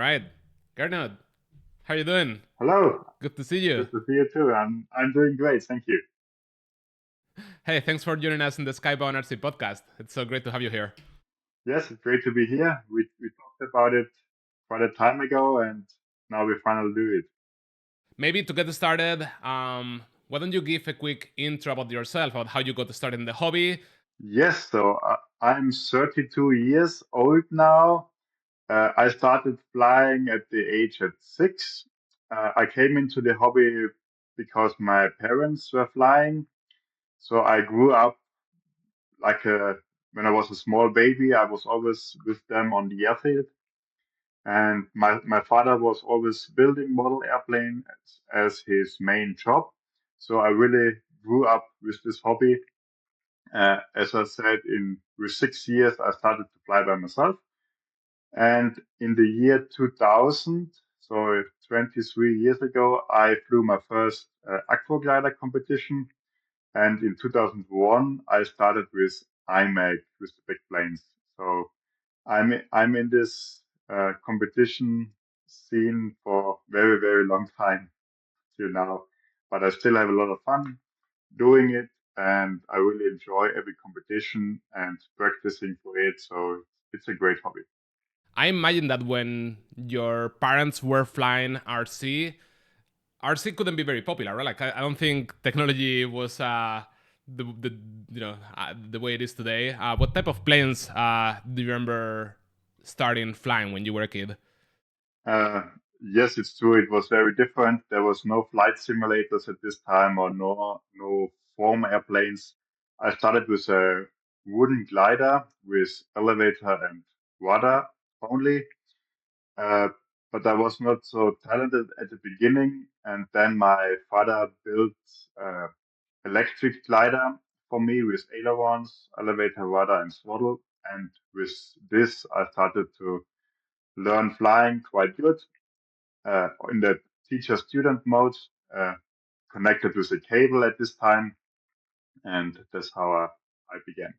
right. Gernot, how you doing? Hello, Good to see you. good to see you too. I'm doing great, thank you. Hey, thanks for joining us in the Skybound RC podcast. It's so great to have you here. Yes, it's great to be here. We talked about it quite a time ago, and now we finally do it. Maybe to get started, why don't you give a quick intro about yourself, about how you got started in the hobby? Yes, I'm 32 years old now. I started flying at the age at 6. I came into the hobby because my parents were flying, so I grew up like when I was a small baby. I was always with them on the airfield. And my father was always building model airplane as his main job. So I really grew up with this hobby. As I said, with 6 years, I started to fly by myself. And in the year 2000, so 23 years ago, I flew my first aquaglider competition. And in 2001, I started with IMAC with the big planes. So I'm in this competition scene for very long time till now, but I still have a lot of fun doing it, and I really enjoy every competition and practicing for it. So it's a great hobby. I imagine that when your parents were flying RC couldn't be very popular, right? Like I don't think technology was the the way it is today. What type of planes do you remember starting flying when you were a kid? Uh, yes, it's true. It was very different. There was no flight simulators at this time or no form airplanes. I started with a wooden glider with elevator and rudder only. Uh, but I was not so talented at the beginning. And then my father built electric glider for me with ailerons, elevator, rudder, and throttle. And with this, I started to learn flying quite good in the teacher-student mode, uh, connected with a cable at this time. And that's how I began.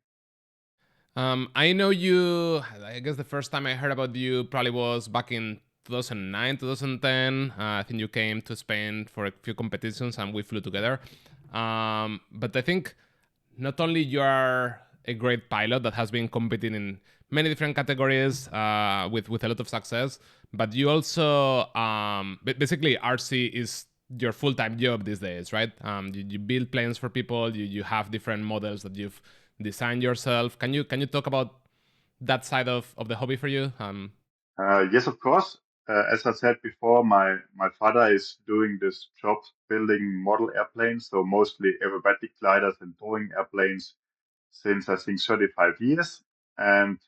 I know you. I guess the first time I heard about you probably was back in 2009, 2010. I think you came to Spain for a few competitions and we flew together. But I think not only you are a great pilot that has been competing in many different categories with a lot of success, but you also basically RC is your full-time job these days, right? You build planes for people. You have different models that you've designed yourself. Can you talk about that side of the hobby for you? Yes, of course. As I said before, my father is doing this job building model airplanes, so mostly aerobatic gliders and towing airplanes since I think 35 years. And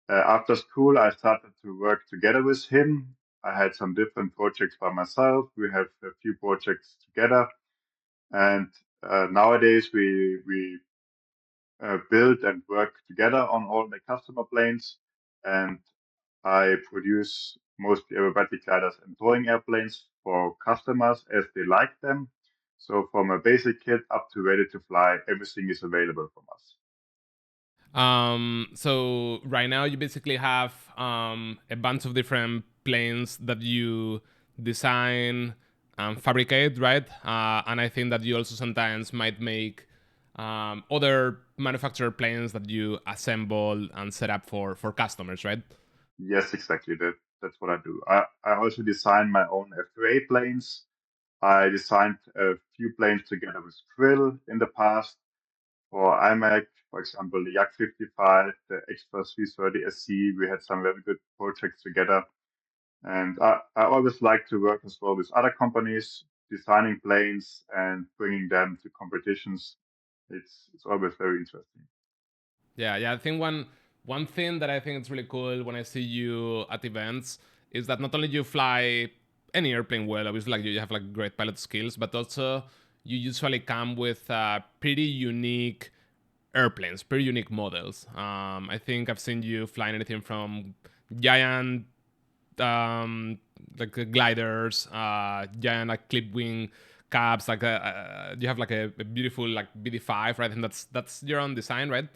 after school, I started to work together with him. I had some different projects by myself. We have a few projects together, and nowadays we build and work together on all the customer planes. And I produce mostly aerobatic gliders and towing airplanes for customers as they like them. So from a basic kit up to ready to fly, everything is available from us. So right now you basically have a bunch of different planes that you design and fabricate, right? And I think that you also sometimes might make other manufactured planes that you assemble and set up for customers, right? Yes, exactly. That's what I do. I also design my own F3A planes. I designed a few planes together with Krill in the past for IMAC, for example, the Yak 55, the Extra 330 SC. We had some very good projects together. And I always like to work as well with other companies, designing planes and bringing them to competitions. It's always very interesting. Yeah. I think one thing that I think is really cool when I see you at events is that not only you fly any airplane well, obviously like you have like great pilot skills, but also you usually come with pretty unique airplanes, pretty unique models. I think I've seen you flying anything from giant like gliders, giant like clip wing cabs. Like you have like a beautiful like BD5, right? And that's your own design, right?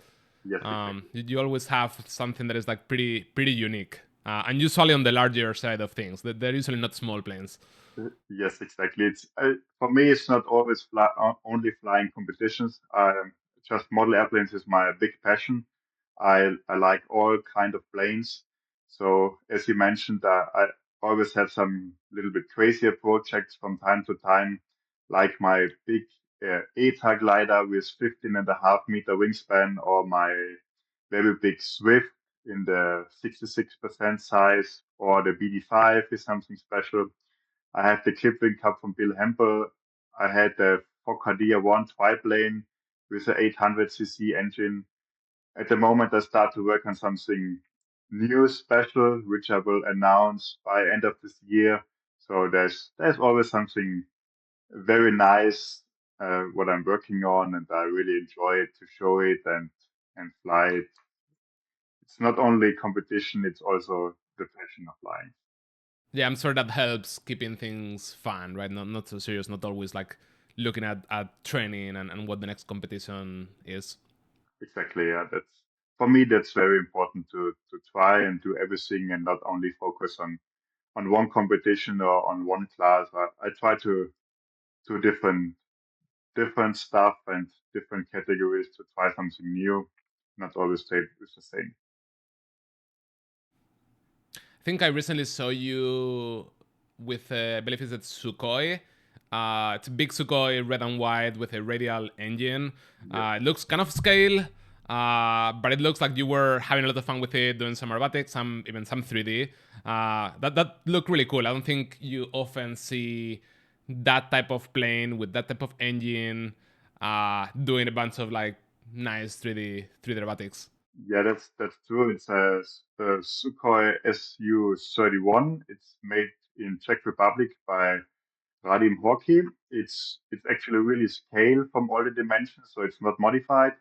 Yes, exactly. You always have something that is like pretty unique. and usually on the larger side of things. They're usually not small planes. Yes, exactly. It's for me. It's not always only flying competitions. Just model airplanes is my big passion. I like all kind of planes. So as you mentioned, I always have some little bit crazier projects from time to time, like my big ETA glider with 15.5 meter wingspan, or my very big Swift in the 66% size, or the BD5 is something special. I have the Kipling Cup from Bill Hempel. I had the Foccadia 1 triplane with a 800cc engine. At the moment, I start to work on something new, special, which I will announce by end of this year. So there's always something very nice what I'm working on, and I really enjoy it to show it and fly it. It's not only competition; it's also the passion of flying. Yeah, I'm sure that helps keeping things fun, right? Not so serious, not always like looking at training and what the next competition is. Exactly. Yeah, that's for me. That's very important to try and do everything and not only focus on one competition or on one class. I try to do different stuff and different categories to try something new, not always stay with the same. I think I recently saw you with, I believe it's a Sukhoi. It's a big Sukhoi, red and white, with a radial engine. Yes. It looks kind of scale, but it looks like you were having a lot of fun with it, doing some aerobatics, even some 3D. That looked really cool. I don't think you often see that type of plane with that type of engine, doing a bunch of like nice 3D aerobatics. Yeah, that's true. It's a Sukhoi Su-31. It's made in Czech Republic by Radim Horky. It's actually really scale from all the dimensions, so it's not modified.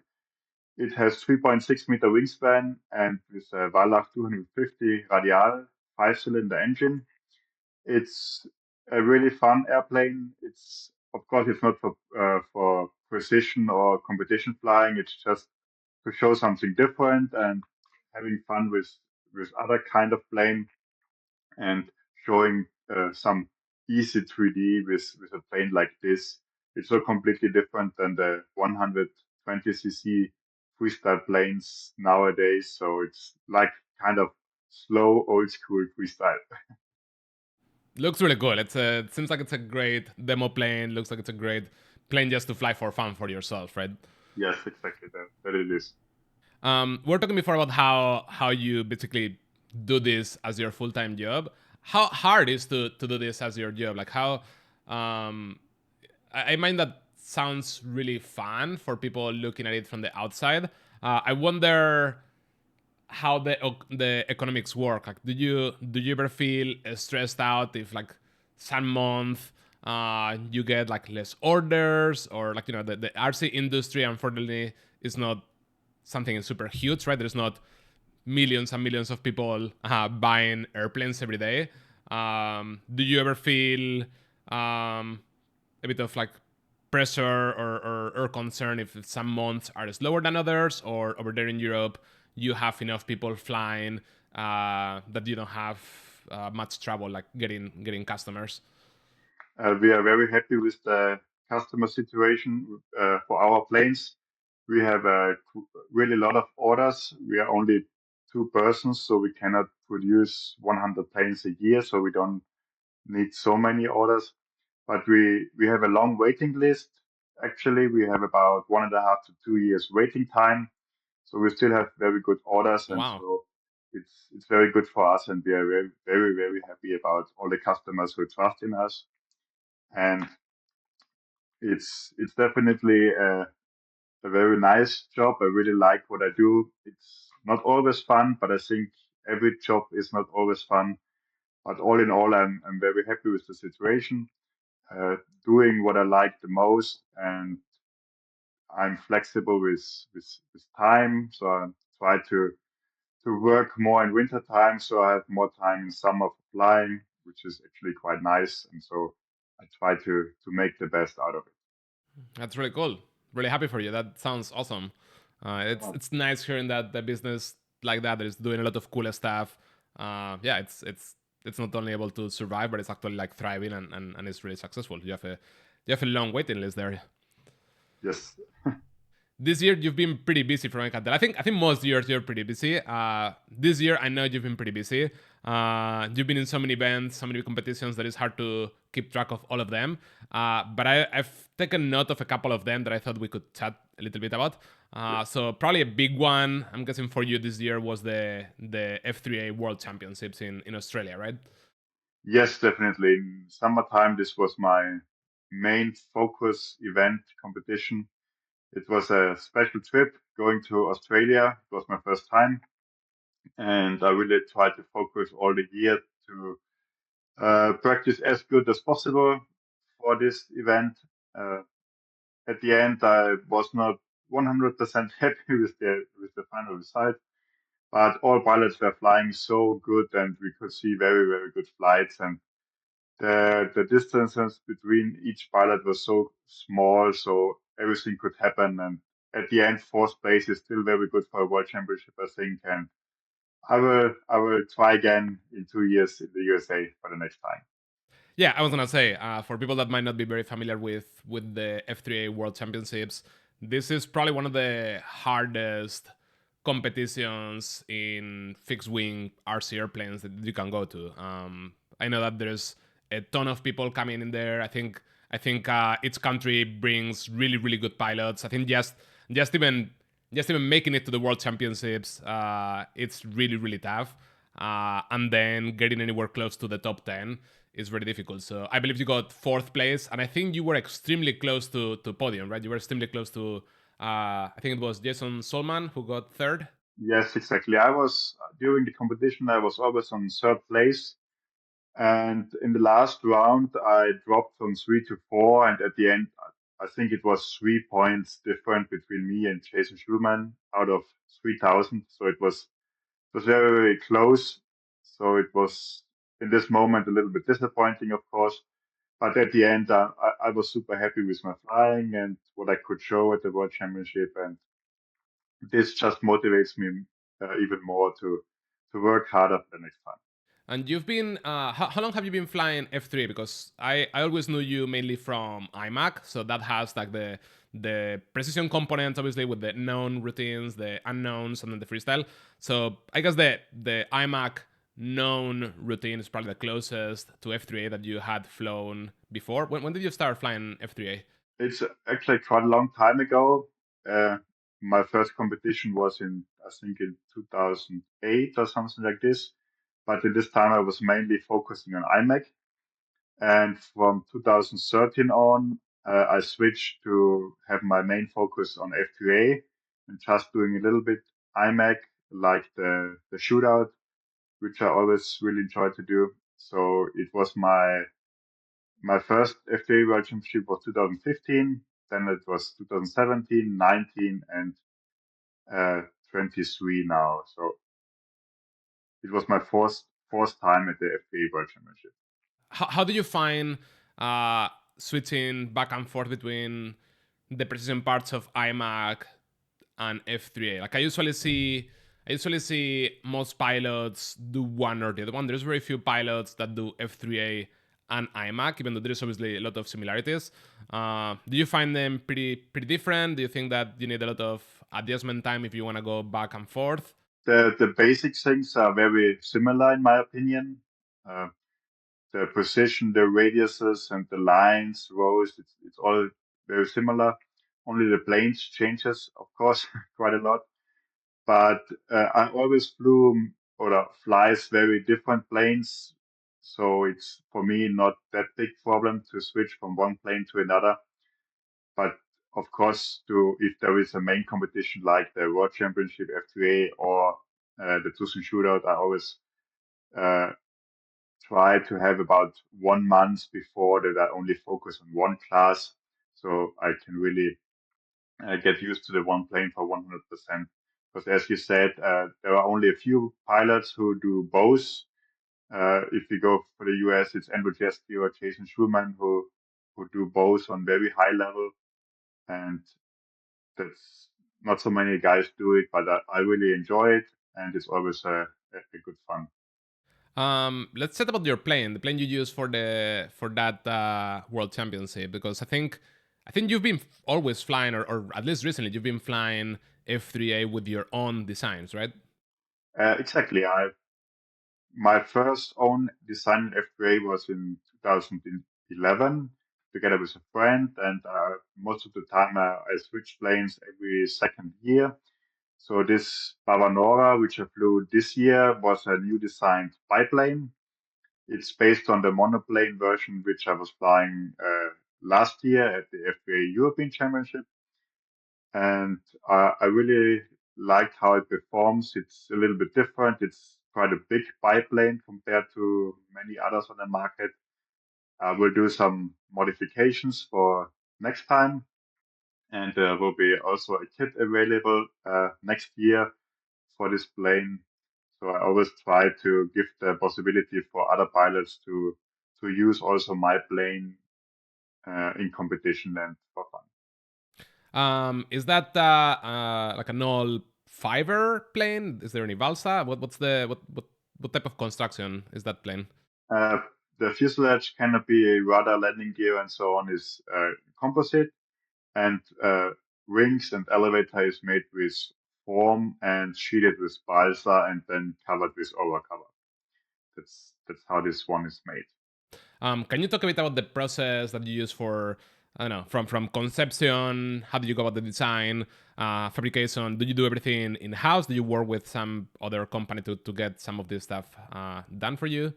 It has 3.6 meter wingspan and with a Wallach 250 radial 5-cylinder engine. It's a really fun airplane. It's of course it's not for precision or competition flying. It's just to show something different and having fun with other kind of plane and showing some easy 3D with a plane like this. It's so completely different than the 120cc freestyle planes nowadays. So it's like kind of slow old school freestyle. Looks really cool. It seems like it's a great demo plane. Looks like it's a great plane just to fly for fun for yourself, right? Yes, exactly that it is. We're talking before about how you basically do this as your full time job. How hard is to do this as your job? Like how um, I mind that sounds really fun for people looking at it from the outside. I wonder how the economics work. Like, do you ever feel stressed out if like some month you get like less orders, or like the RC industry unfortunately is not something super huge, right? There's not millions and millions of people buying airplanes every day. Do you ever feel a bit of like pressure or concern if some months are slower than others, or over there in Europe you have enough people flying that you don't have much trouble like getting customers? We are very happy with the customer situation for our planes. We have a really lot of orders. We are only two persons, so we cannot produce 100 planes a year. So we don't need so many orders. But we have a long waiting list. Actually, we have about 1.5 to 2 years waiting time. So we still have very good orders, and Wow. so it's very good for us, and we are very very happy about all the customers who trust in us. And it's definitely a very nice job. I really like what I do. It's not always fun, but I think every job is not always fun. But all in all, I'm very happy with the situation, uh, doing what I like the most, and I'm flexible with time. So I try to work more in winter time, so I have more time in summer for flying, which is actually quite nice. And so I try to make the best out of it. That's really cool. Really happy for you. That sounds awesome. It's nice hearing that the business like that is doing a lot of cool stuff. Yeah, it's not only able to survive, but it's actually like thriving and it's really successful. You have a long waiting list there. Yes. This year you've been pretty busy for Encantel. I think most years you're pretty busy. This year I know you've been pretty busy. You've been in so many events, so many competitions that it's hard to keep track of all of them. But I've taken note of a couple of them that I thought we could chat a little bit about. So probably a big one I'm guessing for you this year was the F3A World Championships in Australia, right? Yes, definitely. In summertime, this was my main focus event competition. It was a special trip going to Australia. It was my first time, and I really tried to focus all the year to practice as good as possible for this event. Uh, at the end, I was not 100% happy with the final result, but all pilots were flying so good, and we could see very very good flights, and the distances between each pilot was so small, so everything could happen. And at the end, fourth place is still very good for a world championship, I think. And I will try again in 2 years in the USA for the next time. Yeah, I was gonna say for people that might not be very familiar with the F3A World Championships, this is probably one of the hardest competitions in fixed wing RC airplanes that you can go to. I know that there's a ton of people coming in there. I think each country brings really good pilots. I think just even just even making it to the World Championships, it's really tough. And then getting anywhere close to the top 10 is very difficult. So I believe you got fourth place, and I think you were extremely close to podium, right? You were extremely close to, I think it was Jason Solman who got third. Yes, exactly. I was during the competition. I was always on third place, and in the last round, I dropped from 3 to 4. And at the end, I think it was 3 points different between me and Jason Schulman out of 3,000. So it was very, very close. So it was in this moment a little bit disappointing, of course. But at the end, I was super happy with my flying and what I could show at the World Championship. And this just motivates me even more to work harder for the next time. And you've been, how long have you been flying F3? Because I always knew you mainly from IMAC, so that has like the precision components, obviously with the known routines, the unknowns, and then the freestyle. So I guess the IMAC known routine is probably the closest to F3A that you had flown before. When did you start flying F3A? It's actually quite a long time ago. Uh, my first competition was I think, in 2008 or something like this. But in this time, I was mainly focusing on IMAC. And from 2013 on, I switched to have my main focus on F3A and just doing a little bit IMAC, like the shootout, which I always really enjoyed to do. So it was my first F3A World Championship was 2015. Then it was 2017, 19, and 23 now. So it was my fourth time at the F3A World Championship. How do you find uh, switching back and forth between the precision parts of iMac and F3A? Like I usually see most pilots do one or the other one. There's very few pilots that do F3A and iMac, even though there's obviously a lot of similarities. Do you find them pretty different? Do you think that you need a lot of adjustment time if you want to go back and forth? The basic things are very similar in my opinion. Uh, the precision, the radiuses, and the lines, rows, it's all very similar. Only the planes changes, of course, quite a lot. But I always flew or flies very different planes, so it's for me not that big problem to switch from one plane to another. But of course, to if there is a main competition like the World Championship F3A or the Tucson Shootout, I always uh, try to have about 1 month before that I only focus on one class, so I can really get used to the one plane for 100%. Because as you said, there are only a few pilots who do both. If you go for the US, it's Andrew Jeske or Jason Schulman who do both on very high level, and that's not so many guys do it, but I really enjoy it, and it's always a good fun. Let's chat about your plane, the plane you use for that World Championship, because I think you've been always flying, or at least recently you've been flying F3A with your own designs, right? Exactly. My first own design F3A was in 2011 together with a friend, and most of the time I switched planes every second year. So this Bavanora, which I flew this year, was a new designed biplane. It's based on the monoplane version, which I was flying last year at the F3A European Championship. And I really liked how it performs. It's a little bit different. It's quite a big biplane compared to many others on the market. We'll do some modifications for next time, and there will be also a kit available next year for this plane. So I always try to give the possibility for other pilots to use also my plane in competition and for fun. Is that like an all fiber plane? Is there any balsa? What type of construction is that plane? Uh, the fuselage canopy, rudder, landing gear, and so on is composite, and wings and elevator is made with foam and sheeted with balsa and then covered with overcover. That's how this one is made. Can you talk a bit about the process that you use for, I don't know, from conception? How do you go about the design, fabrication? Do you do everything in house? Do you work with some other company to get some of this stuff done for you?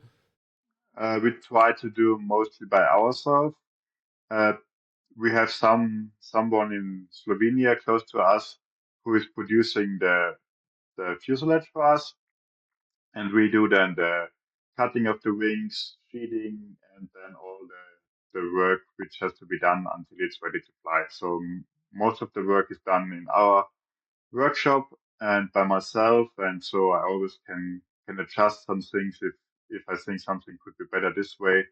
We try to do mostly by ourselves. Uh, we have someone in Slovenia close to us who is producing the fuselage for us, and we do then the cutting of the wings, sheeting, and then all the work which has to be done until it's ready to fly. So most of the work is done in our workshop and by myself, and so I always can adjust some things if I think something could be better this way.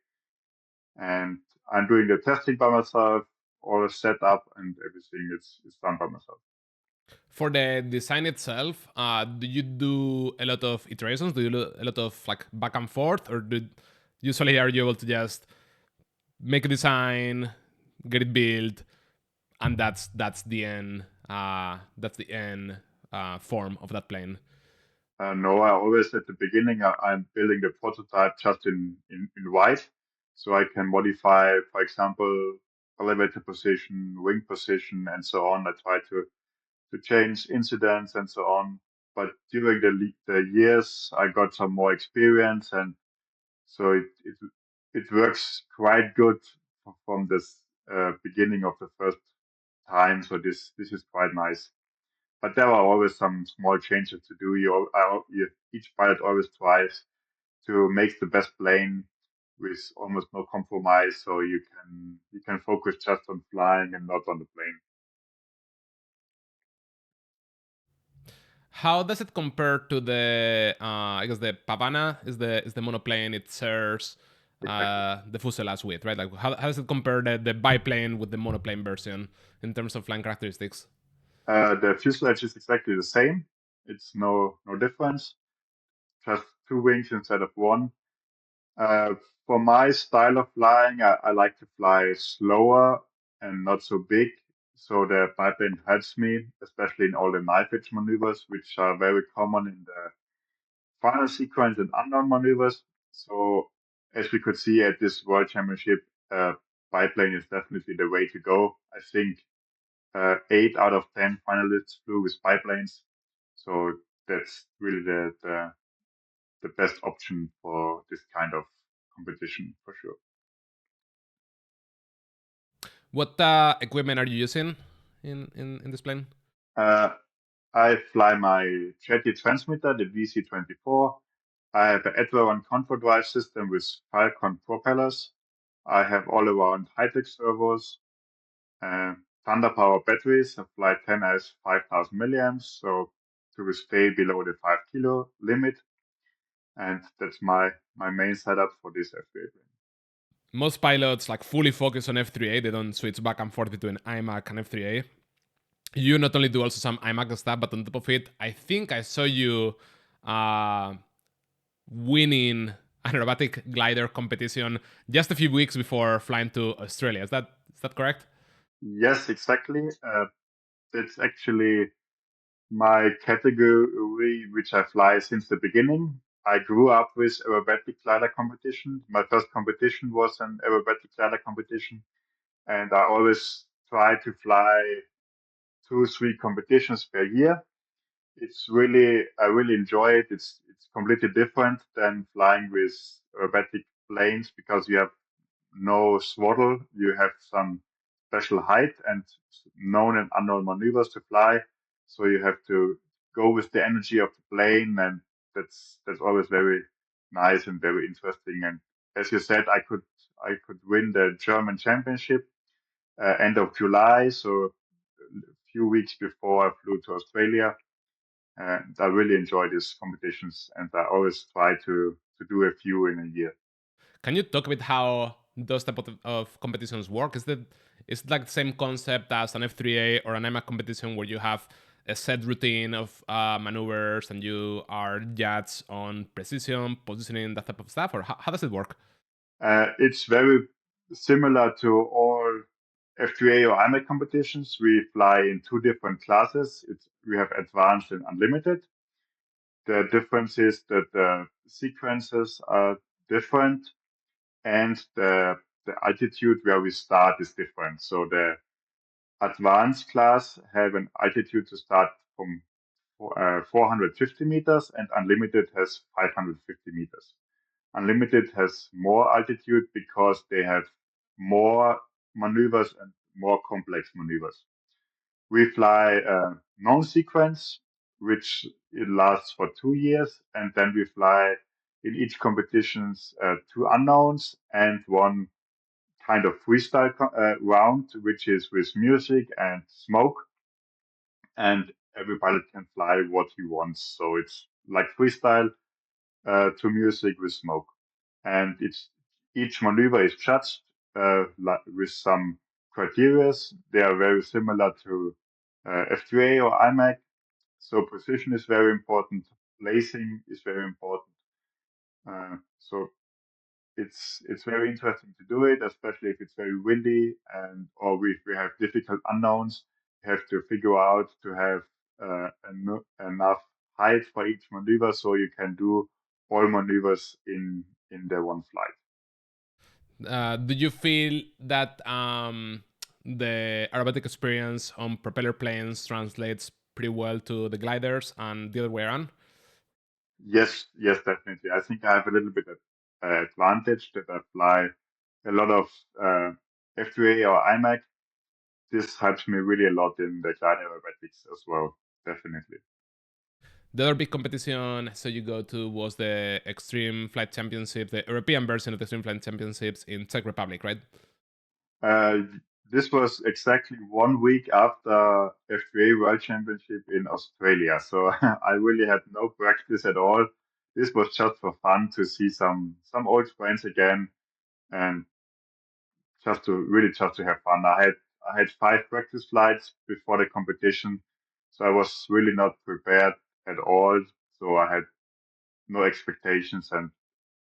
And I'm doing the testing by myself, all the setup and everything is done by myself. For the design itself, do you do a lot of iterations? Do you do a lot of like back and forth, or usually are you able to just make a design, get it built, and that's the end. That's the end form of that plane. No, I always at the beginning I'm building the prototype just in white, so I can modify, for example, elevator position, wing position, and so on. I try to change incidents and so on. But during the years, I got some more experience, and so it works quite good from this beginning of the first time. So this is quite nice. But there are always some small changes to do. Each pilot always tries to make the best plane with almost no compromise, so you can focus just on flying and not on the plane. How does it compare to the? I guess the Pavana is the monoplane it shares Exactly. the fuselage with, right? Like how does it compare the biplane with the monoplane version in terms of flying characteristics? The fuselage is exactly the same. It's no difference. Just two wings instead of one. Uh, for my style of flying, I like to fly slower and not so big. So the biplane helps me, especially in all the knife edge maneuvers, which are very common in the final sequence and unknown maneuvers. So as we could see at this World Championship, biplane is definitely the way to go. I think 8 out of 10 finalists flew with biplanes. So that's really the best option for this kind of competition for sure. What equipment are you using in this plane? Uh, I fly my jetty transmitter, the VC24. I have an Edward control drive system with Falcon propellers. I have all around high-tech servos, Thunder Power batteries. I fly 10 as 5000 milliamps, so to stay below the 5 kilo limit. And that's my main setup for this F3A plane. Most pilots like fully focus on F3A. They don't switch back and forth between IMAC and F3A. You not only do also some IMAC stuff, but on top of it, I think I saw you uh, winning an aerobatic glider competition just a few weeks before flying to Australia. Is that correct? Yes, exactly. That's actually my category, which I fly since the beginning. I grew up with aerobatic glider competition. My first competition was an aerobatic glider competition, and I always try to fly 2, 3 competitions per year. I really enjoy it. It's completely different than flying with aerobatic planes because you have no swaddle. You have some special height and known and unknown maneuvers to fly. So you have to go with the energy of the plane, and that's always very nice and very interesting. And as you said, I could win the German championship end of July, so a few weeks before I flew to Australia. And I really enjoy these competitions, and I always try to do a few in a year. Can you talk a bit how those type of competitions work? Is it like the same concept as an F3A or an IMAC competition where you have a set routine of maneuvers and you are judged on precision, positioning, that type of stuff, or how does it work? It's very similar to all F3A or IMAC competitions. We fly in 2 different classes. We have advanced and unlimited. The difference is that the sequences are different, and the altitude where we start is different. So the advanced class have an altitude to start from 450 meters, and unlimited has 550 meters. Unlimited has more altitude because they have more maneuvers and more complex maneuvers. We fly non-sequence, which it lasts for 2 years, and then we fly in each competitions 2 unknowns and one kind of freestyle round, which is with music and smoke, and every pilot can fly what he wants. So it's like freestyle to music with smoke, and it's each maneuver is judged with some criteria. They are very similar to F3A or IMAC. So position is very important. Placing is very important. So it's very interesting to do it, especially if it's very windy and or if we have difficult unknowns. We have to figure out to have enough height for each maneuver so you can do all maneuvers in the one flight. Do you feel that the aerobatic experience on propeller planes translates pretty well to the gliders and the other way around? Yes, yes, definitely. I think I have a little bit of advantage that I fly a lot of F3A or IMAC. This helps me really a lot in the glide aerobatics as well, definitely. The other big competition so you go to was the Extreme Flight Championship, the European version of the Extreme Flight Championships in Czech Republic, right? Uh, this was exactly 1 week after F3A World Championship in Australia. So I really had no practice at all. This was just for fun to see some old friends again and just to have fun. I had 5 practice flights before the competition, so I was really not prepared at all. So I had no expectations, and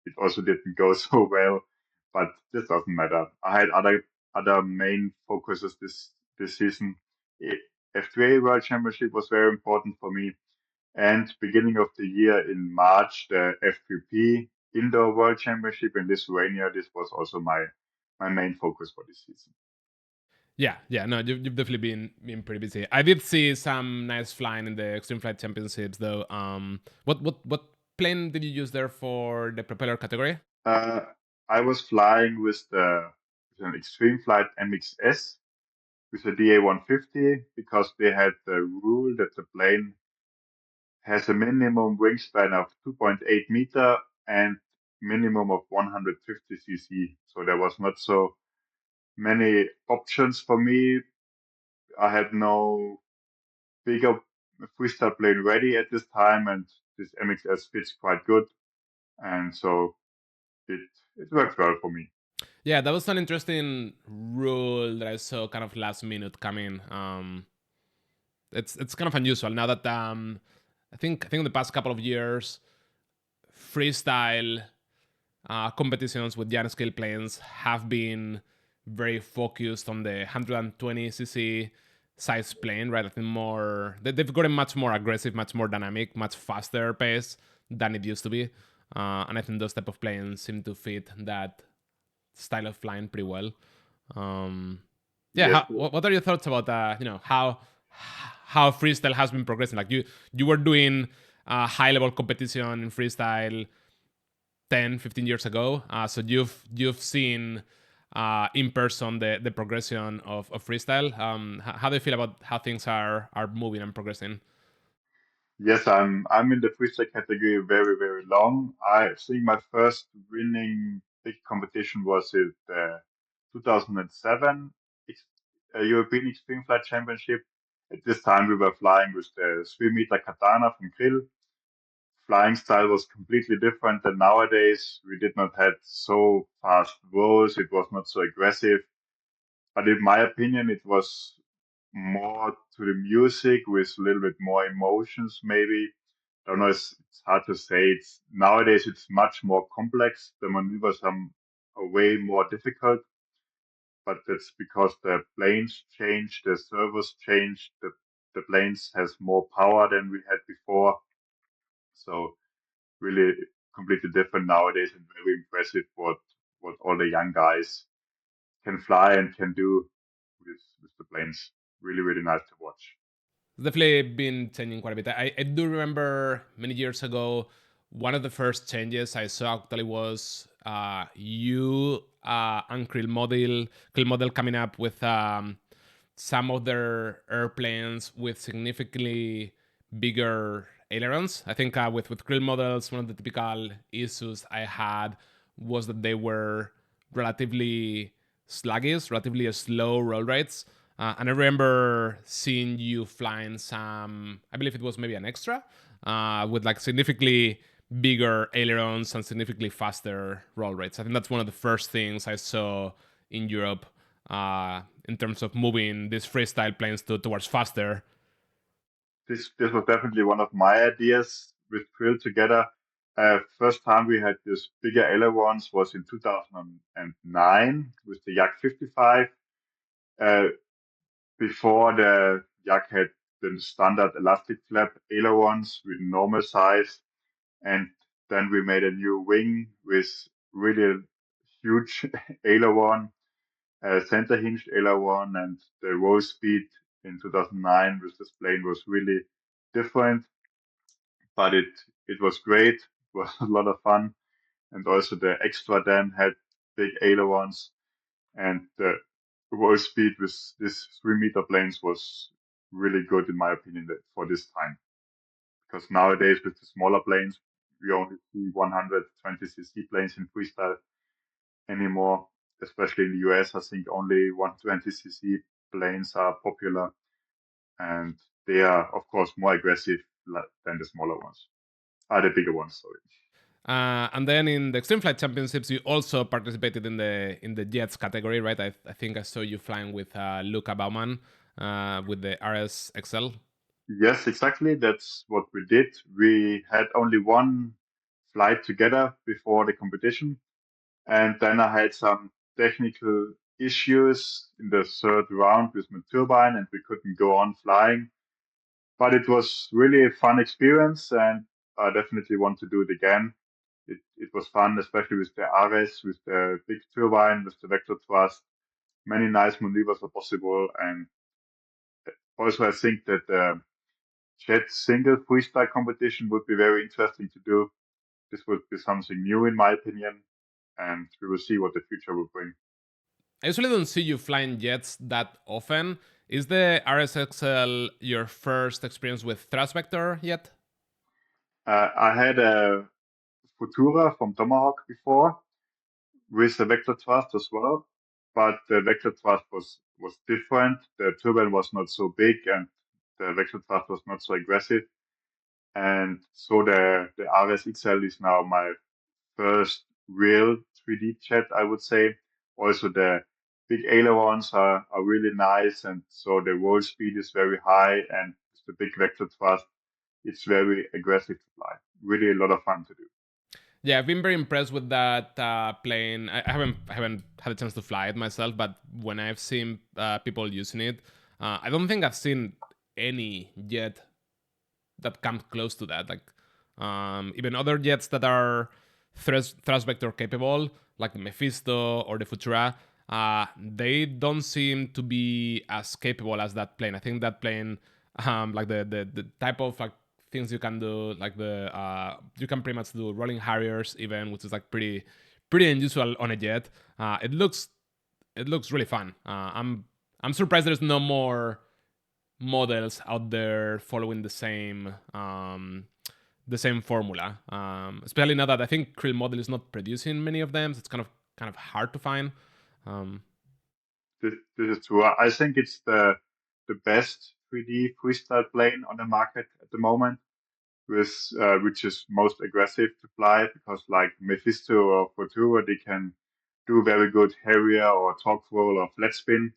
it also didn't go so well. But this doesn't matter. I had other main focuses this season. F3A World Championship was very important for me, and beginning of the year in March, the F3P Indoor World Championship in Lithuania. This was also my main focus for this season. Yeah. No, you've definitely been pretty busy. I did see some nice flying in the Extreme Flight Championships, though. What plane did you use there for the propeller category? Uh, I was flying with an Extreme Flight MXS with a DA150 because they had the rule that the plane has a minimum wingspan of 2.8 meter and minimum of 150 cc. So there was not so many options for me. I had no bigger freestyle plane ready at this time, and this MXS fits quite good, and so it it worked well for me. Yeah, that was an interesting rule that I saw kind of last minute coming. It's kind of unusual now that I think in the past couple of years freestyle competitions with giant scale planes have been very focused on the 120cc size plane, right? I think they've gotten much more aggressive, much more dynamic, much faster pace than it used to be. And I think those type of planes seem to fit that style of flying pretty well. Yeah, Yes, what are your thoughts about how freestyle has been progressing? Like you were doing high level competition in freestyle 10, 15 years ago. So you've seen in person the progression of freestyle. How do you feel about how things are moving and progressing? yes, I'm in the freestyle category very, very long. I think my first winning big competition was in 2007 European Extreme Flight Championship. At this time, we were flying with the 3-meter katana from Krill. Flying style was completely different than nowadays. We did not have so fast rolls. It was not so aggressive. But in my opinion, it was more to the music with a little bit more emotions, maybe. I don't know. It's hard to say. Nowadays it's much more complex. The maneuvers are way more difficult, but that's because the planes changed, the servos changed, the planes has more power than we had before. So really completely different nowadays and very impressive what all the young guys can fly and can do with the planes. Really, really nice to watch. It's definitely been changing quite a bit. I do remember many years ago, one of the first changes I saw actually was you and Krill Model coming up with some of their airplanes with significantly bigger ailerons. I think with Krill Models, one of the typical issues I had was that they were relatively sluggish, relatively slow roll rates. And I remember seeing you flying some, I believe it was maybe an extra, with like significantly bigger ailerons and significantly faster roll rates. I think that's one of the first things I saw in Europe in terms of moving these freestyle planes towards faster. This was definitely one of my ideas with Krill together. First time we had this bigger ailerons was in 2009 with the Yak 55. Uh, Before the Yak had the standard elastic flap ailerons with normal size, and then we made a new wing with really huge aileron, center hinged aileron, and the roll speed in 2009 with this plane was really different, but it was great. It was a lot of fun, and also the extra then had big ailerons, and the roll speed with this 3-meter planes was really good in my opinion for this time. Because nowadays with the smaller planes, we only see 120cc planes in freestyle anymore. Especially in the US, I think only 120cc planes are popular, and they are of course more aggressive than the smaller ones. The bigger ones, sorry. And then in the Extreme Flight Championships, you also participated in the jets category, right? I think I saw you flying with Luca Baumann with the RSXL. Yes, exactly. That's what we did. We had only one flight together before the competition, and then I had some technical issues in the third round with my turbine, and we couldn't go on flying. But it was really a fun experience, and I definitely want to do it again. It was fun, especially with the Ares, with the big turbine, with the vector thrust. Many nice maneuvers are possible, and also I think that the jet single freestyle competition would be very interesting to do. This would be something new, in my opinion, and we will see what the future will bring. I usually don't see you flying jets that often. Is the RSXL your first experience with thrust vector yet? I had a Futura from Tomahawk before with a vector thrust as well, but the vector thrust was different. The turbine was not so big, and the vector thrust was not so aggressive. And so the RSXL is now my first real 3D jet, I would say. Also, the big ailerons are really nice, and so the roll speed is very high, and with the big vector thrust, it's very aggressive to fly. Really a lot of fun to do. Yeah, I've been very impressed with that plane. I haven't had a chance to fly it myself, but when I've seen people using it, I don't think I've seen any yet that comes close to that. Like even other jets that are thrust vector capable, like the Mephisto or the Futura, they don't seem to be as capable as that plane. I think that plane, like the type of like things you can do, like the you can pretty much do rolling harriers even, which is like pretty unusual on a jet. It looks really fun. I'm surprised there's no more models out there following the same formula. Especially now that I think Krill Model is not producing many of them, so it's kind of hard to find. Um, This is true. I think it's the best 3D freestyle plane on the market at the moment, with which is most aggressive to fly because like Mephisto or Fortuna, they can do very good Harrier or torque roll or flat spin,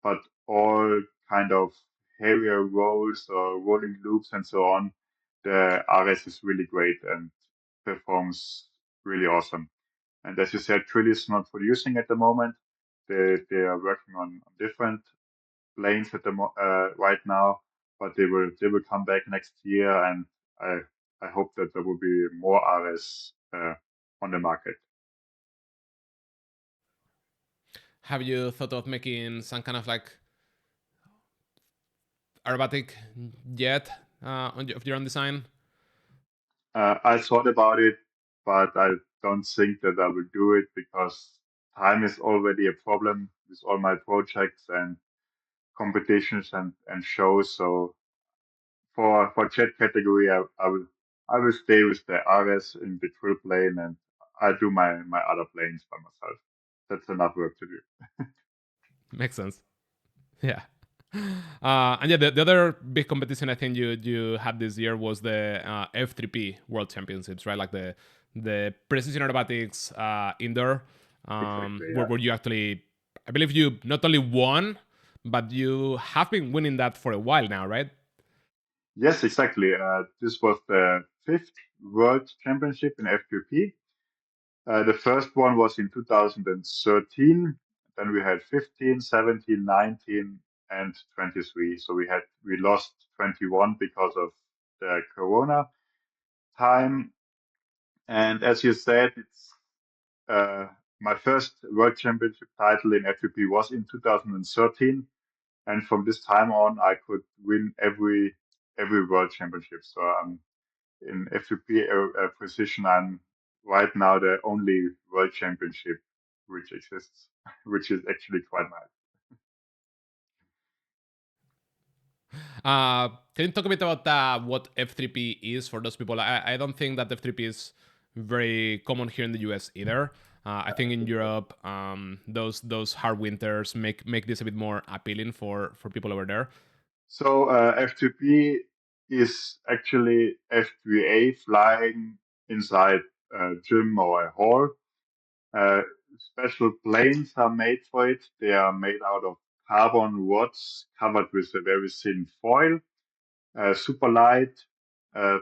but all kind of Harrier rolls or rolling loops and so on, the RS is really great and performs really awesome. And as you said, Trill is not producing at the moment. They are working on different planes at right now, but they will come back next year, and I I hope that there will be more RS on the market. have you thought of making some kind of like aerobatic jet of your own design? I thought about it, but I don't think that I will do it because time is already a problem with all my projects and competitions and shows. So for jet category, I will stay with the RS in the trill plane, and I do my other planes by myself. That's enough work to do. Makes sense. Yeah. And yeah, the other big competition I think you had this year was the F3P World Championships, right? Like the precision aerobatics indoor, Exactly. where, Yeah. where you actually, I believe you not only won, but you have been winning that for a while now, right? Yes, exactly. This was the fifth World Championship in F3P. The first one was in 2013. Then we had 15, 17, 19, and 23. So we lost 21 because of the Corona time. And as you said, it's uh, my first World Championship title in F3P was in 2013, and from this time on, I could win every World Championship. So I'm in F3P position. I'm right now the only World Championship which exists, which is actually quite nice. Can you talk a bit about what F3P is for those people? I don't think that F3P is very common here in the US either. I think in Europe, those hard winters make this a bit more appealing for people over there. So F3P is actually F3A flying inside a gym or a hall. Uh, Special planes are made for it. They are made out of carbon rods covered with a very thin foil, super light. Uh,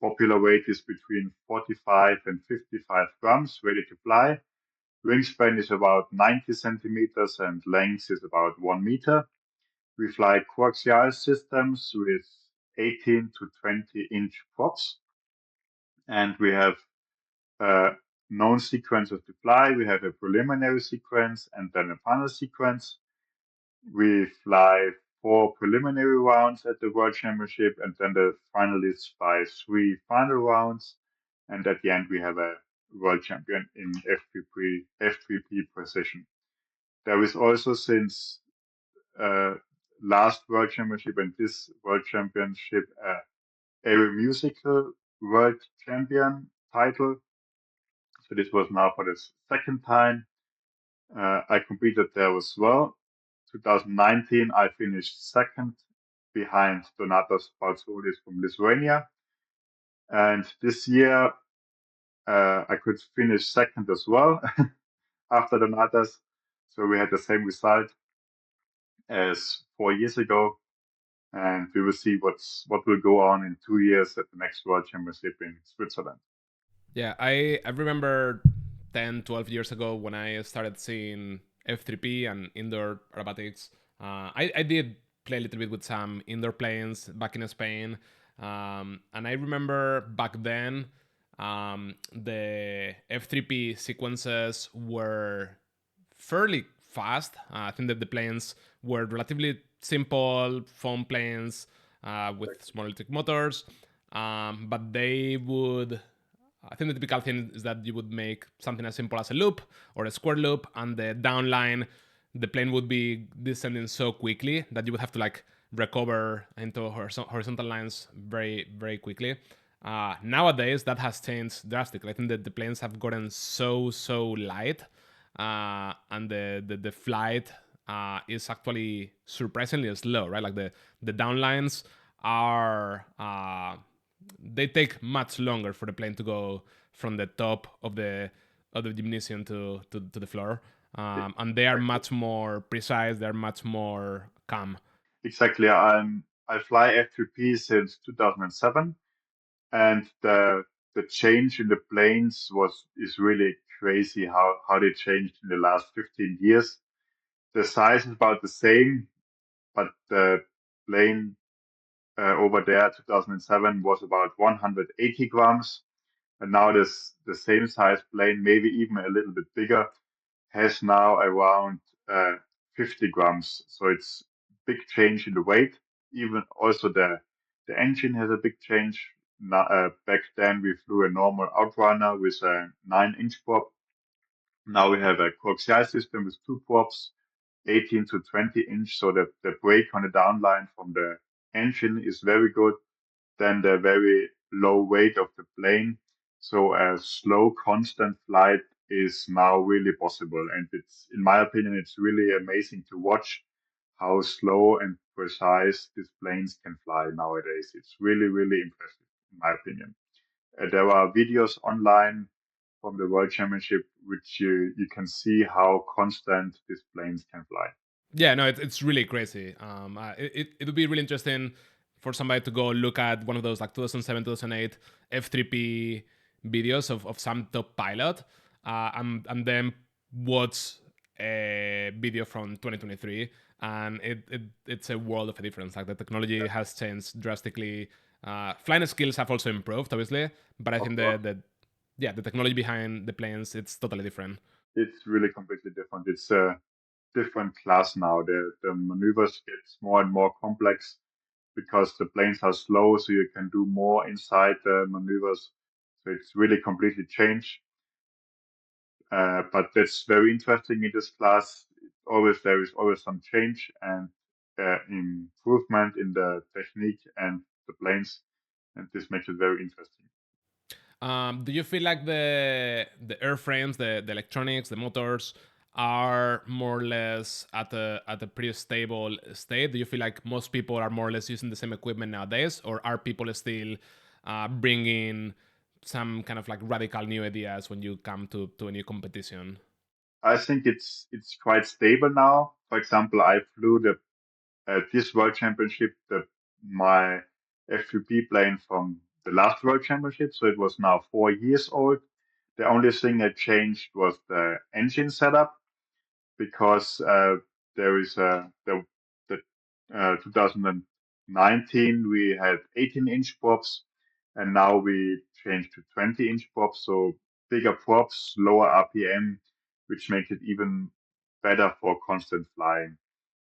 Popular weight is between 45 and 55 grams, ready to fly. Wingspan is about 90 centimeters and length is about 1 meter. We fly coaxial systems with 18 to 20-inch props, and we have uh, known sequences to fly. We have a preliminary sequence and then a final sequence. We fly 4 preliminary rounds at the World Championship, and then the finalists fly 3 final rounds. And at the end, we have a world champion in F3P precision. There is also, since uh, last World Championship and this World Championship, a musical World Champion title. So this was now for the second time. I competed there as well. 2019, I finished second behind Donatas Balsoulis from Lithuania. And this year, I could finish second as well after Donatas. So we had the same result as 4 years ago. And we will see what will go on in 2 years at the next World Championship in Switzerland. Yeah, I remember 10, 12 years ago when I started seeing F3P and indoor aerobatics. I did play a little bit with some indoor planes back in Spain. And I remember back then the F3P sequences were fairly fast. I think that the planes were relatively simple, foam planes with small electric motors, but they would. I think the typical thing is that you would make something as simple as a loop or a square loop, and the downline, the plane would be descending so quickly that you would have to like recover into horizontal lines very, very quickly. Nowadays, that has changed drastically. I think that the planes have gotten so light, and the flight is actually surprisingly slow, right? Like the downlines are they take much longer for the plane to go from the top of the gymnasium to the floor, and they are Exactly. much more precise. They're much more calm. Exactly. I fly F3P since 2007, and the change in the planes was is really crazy. How they changed in the last 15 years. The size is about the same, but the plane over there 2007 was about 180 grams, and now this the same size plane, maybe even a little bit bigger, has now around uh, 50 grams. So it's big change in the weight. Even also the engine has a big change. Back then we flew a normal outrunner with a 9-inch prop. Now we have a coaxial system with two props, 18 to 20 inch. So the brake on the downline from the engine is very good. Then the very low weight of the plane. So a slow, constant flight is now really possible. And it's, in my opinion, it's really amazing to watch how slow and precise these planes can fly nowadays. It's really, really impressive, in my opinion. There are videos online from the World Championship, which you can see how constant these planes can fly. Yeah, no, it's really crazy. It would be really interesting for somebody to go look at one of those like 2007, 2008 F3P videos of some top pilot, and then watch a video from 2023, and it's a world of a difference. Like the technology has changed drastically. Flying skills have also improved, obviously, but I Of think course, the technology behind the planes it's totally different. it's really completely different. It's a different class now. The maneuvers gets more and more complex because the planes are slow, so you can do more inside the maneuvers. So it's really completely changed. But that's very interesting in this class. Always there is always some change and improvement in the technique and the planes, and this makes it very interesting. Do you feel like the airframes, the electronics, the motors are more or less at a pretty stable state? Do you feel like most people are more or less using the same equipment nowadays, or are people still bringing some kind of like radical new ideas when you come to a new competition? I think it's quite stable now. For example, I flew the at this World Championship my F3P plane from the last World Championship, so it was now 4 years old. The only thing that changed was the engine setup because there is the 2019 we had 18-inch props, and now we changed to 20-inch props, so bigger props, lower RPM, which makes it even better for constant flying.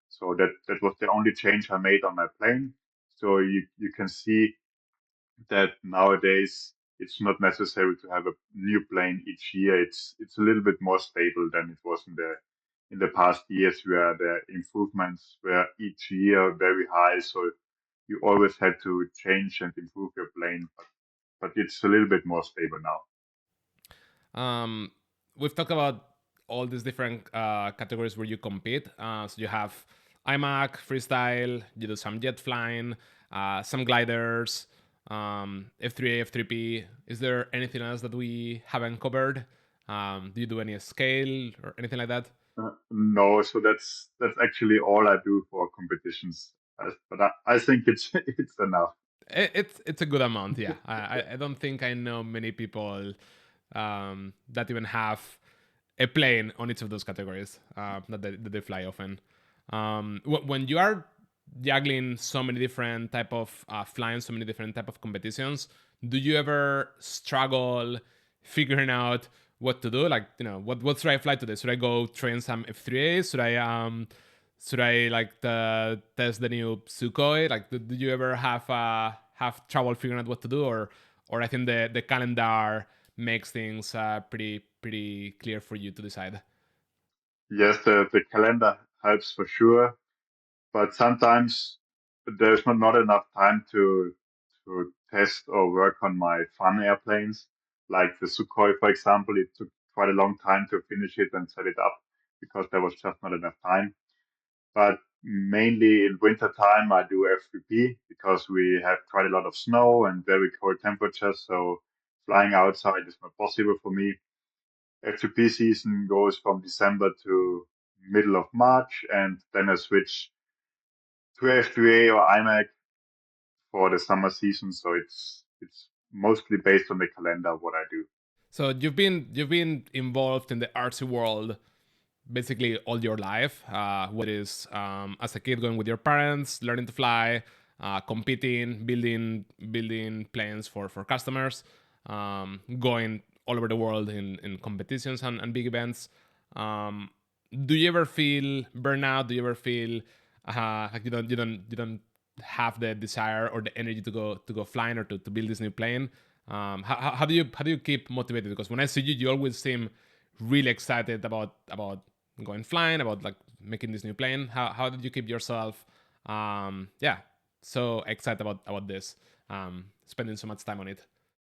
So that was the only change I made on my plane. So you can see that nowadays it's not necessary to have a new plane each year. It's a little bit more stable than it was in the past years where the improvements were each year very high. So you always had to change and improve your plane, but it's a little bit more stable now. We've talked about all these different categories where you compete. So you have IMAC, freestyle, you do some jet flying, some gliders, F3A, F3P. Is there anything else that we haven't covered? Do you do any scale or anything like that? No, so that's actually all I do for competitions. But I think it's it's enough. It's a good amount, yeah. I don't think I know many people. that even have a plane on each of those categories that they fly often. When you are juggling so many different type of flying, so many different type of competitions, do you ever struggle figuring out what to do? Like, what should I fly today? Should I go train some F3A? Should I like test the new Sukhoi? Like, do you ever have trouble figuring out what to do, or I think the calendar makes things pretty clear for you to decide. Yes, the calendar helps for sure, but sometimes there's not enough time to test or work on my fun airplanes. Like the Sukhoi, for example, it took quite a long time to finish it and set it up because there was just not enough time. But mainly in winter time, I do F3P because we have quite a lot of snow and very cold temperatures. So flying outside is not possible for me. F3P season goes from December to middle of March, and then I switch to F3A or IMAC for the summer season. So it's mostly based on the calendar what I do. So you've been involved in the artsy world basically all your life, whether it's as a kid going with your parents, learning to fly, competing, building planes for customers, going all over the world in competitions and big events. Um, do you ever feel burnout? Do you ever feel like you don't have the desire or the energy to go flying or to build this new plane? How do you keep motivated? Because when I see you, you always seem really excited about going flying, about like making this new plane. How did you keep yourself yeah, so excited about this, spending so much time on it?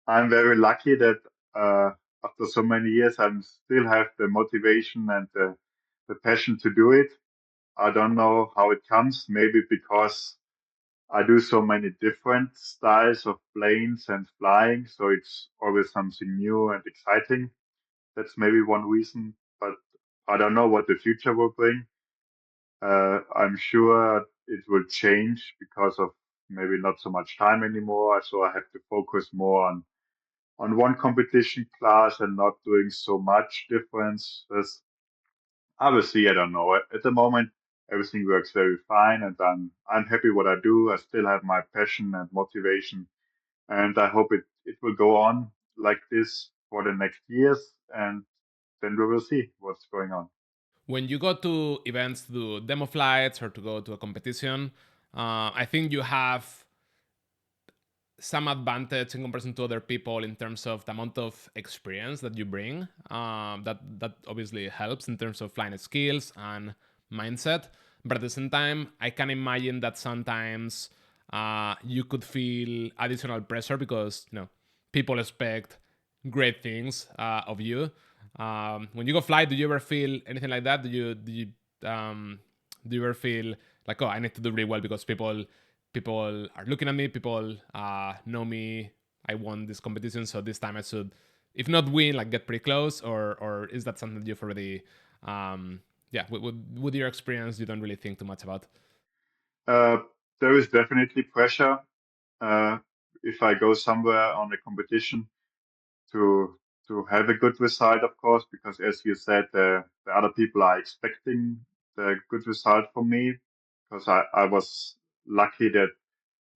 I'm very lucky that uh, after so many years, I still have the motivation and the passion to do it. I don't know how it comes. Maybe because I do so many different styles of planes and flying, so it's always something new and exciting. That's maybe one reason, but I don't know what the future will bring. I'm sure it will change because of maybe not so much time anymore. So I have to focus more on one competition class and not doing so much differences. Obviously, I don't know. At the moment, everything works very fine, and I'm happy what I do. I still have my passion and motivation, and I hope it will go on like this for the next years, and then we will see what's going on. When you go to events to do demo flights or to go to a competition, I think you have some advantage in comparison to other people in terms of the amount of experience that you bring. That obviously helps in terms of flying skills and mindset. But at the same time, I can imagine that sometimes you could feel additional pressure because people expect great things of you. When you go fly, do you ever feel anything like that? Do you ever feel like, oh, I need to do really well because people are looking at me, people know me, I won this competition, so this time I should, if not win, like get pretty close, or is that something that you've already yeah, with your experience you don't really think too much about? Uh, there is definitely pressure uh, if I go somewhere on a competition to to have a good result, of course, because as you said, the other people are expecting the good result from me. Because I was lucky that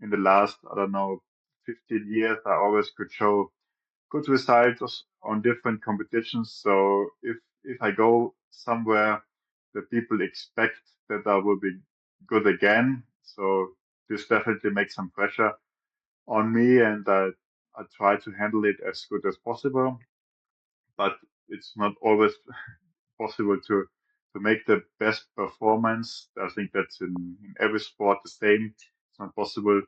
in the last, I don't know, 15 years, I always could show good results on different competitions. So if I go somewhere, the people expect that I will be good again. So this definitely makes some pressure on me, and I try to handle it as good as possible. But it's not always possible to make the best performance. I think that's in every sport the same. It's not possible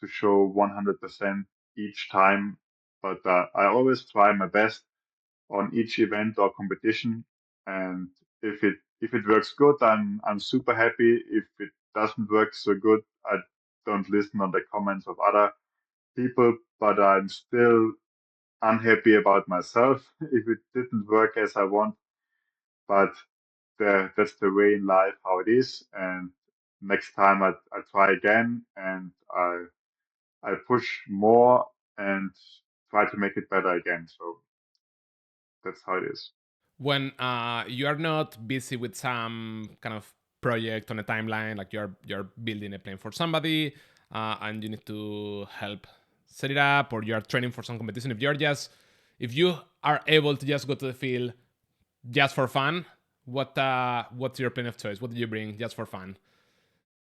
to show 100% each time, but I always try my best on each event or competition. And if it works good, I'm super happy. If it doesn't work so good, I don't listen on the comments of other people, but I'm still unhappy about myself if it didn't work as I want. But that's the way in life how it is. And next time I try again, and I push more and try to make it better again. So that's how it is. When you are not busy with some kind of project on a timeline, like you're building a plane for somebody, and you need to help set it up, or you are training for some competition. If you are able to just go to the field just for fun, what's your plane of choice? What do you bring just for fun?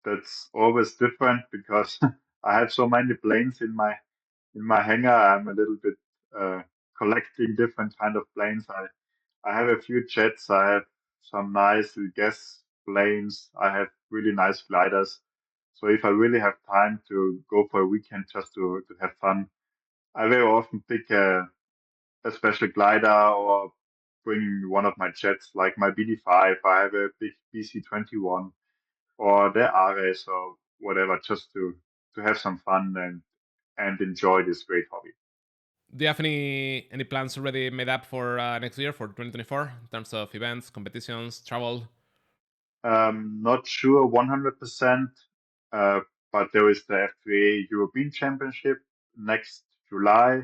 That's always different because I have so many planes in my hangar. I'm a little bit collecting different kind of planes. I have a few jets. I have some nice gas planes. I have really nice gliders. So if I really have time to go for a weekend just to have fun, I very often pick a special glider or bring one of my jets, like my BD5. I have a big BC-21 or the Ares or whatever, just to have some fun and enjoy this great hobby. Do you have any plans already made up for next year, for 2024, in terms of events, competitions, travel? Not sure 100%, uh, but there is the F3A European Championship next July.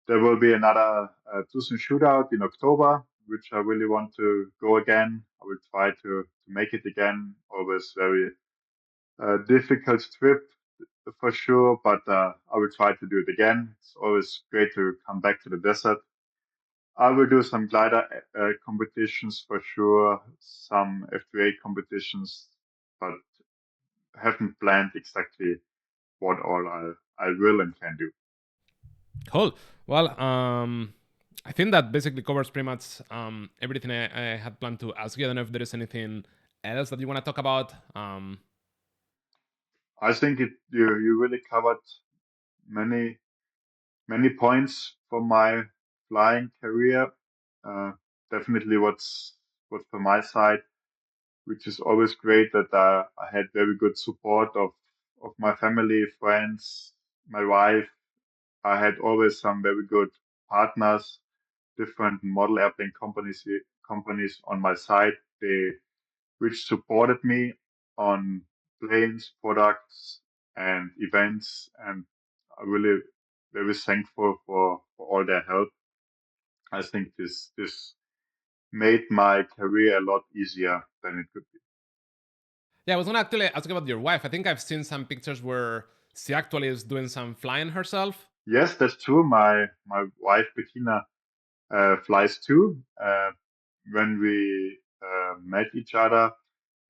There will be another Tucson shootout in October, which I really want to go again. I will try to make it again. Always very difficult trip for sure, but I will try to do it again. It's always great to come back to the desert. I will do some glider competitions for sure, some F3A competitions, but haven't planned exactly what all I will and can do. Cool. Well, I think that basically covers pretty much everything I had planned to ask you. I don't know if there is anything else that you want to talk about. I think you really covered many many points for my flying career. Uh, Definitely what's from my side, which is always great that I had very good support of my family, friends, my wife. I had always some very good partners, different model airplane companies on my side. They which supported me on planes, products, and events, and I'm really very thankful for all their help. I think this made my career a lot easier than it could be. Yeah, I was gonna actually ask about your wife. I think I've seen some pictures where she actually is doing some flying herself. Yes, that's true. My wife Bettina flies too. When we met each other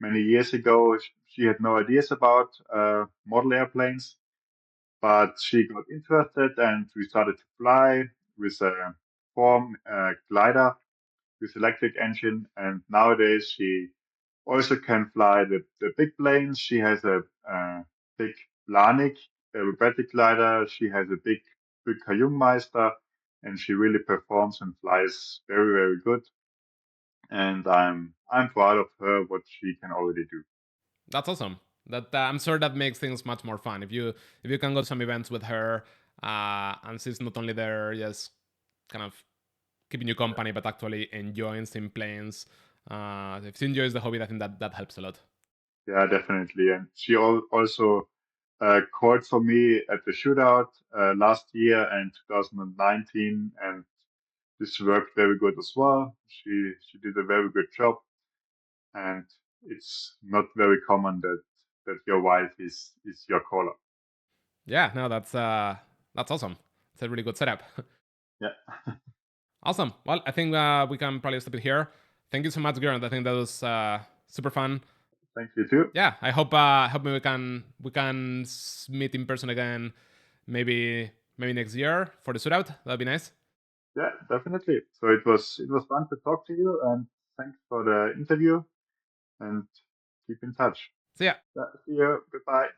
many years ago, she had no ideas about model airplanes, but she got interested and we started to fly with a form glider with electric engine. And nowadays she also can fly the big planes. She has a big Planik aerobatic glider. She has a big Kajungmeister, and she really performs and flies very, very good. And I'm proud of her what she can already do. That's awesome. That I'm sure that makes things much more fun if you can go to some events with her, and she's not only there just kind of keeping you company, but actually enjoying seeing planes. If she enjoys the hobby, I think that helps a lot. Yeah, definitely. And she also called for me at the shootout last year and 2019, and this worked very good as well. She did a very good job, and it's not very common that your wife is your caller. Yeah, no, that's awesome. It's a really good setup. Yeah, Awesome. Well, I think we can probably stop it here. Thank you so much, Gernot. I think that was super fun. thank you too. Yeah, I hope we can meet in person again, maybe next year for the shootout. That'd be nice. Yeah, definitely. So it was fun to talk to you, and thanks for the interview, and keep in touch. So yeah, Yeah, see you. Goodbye.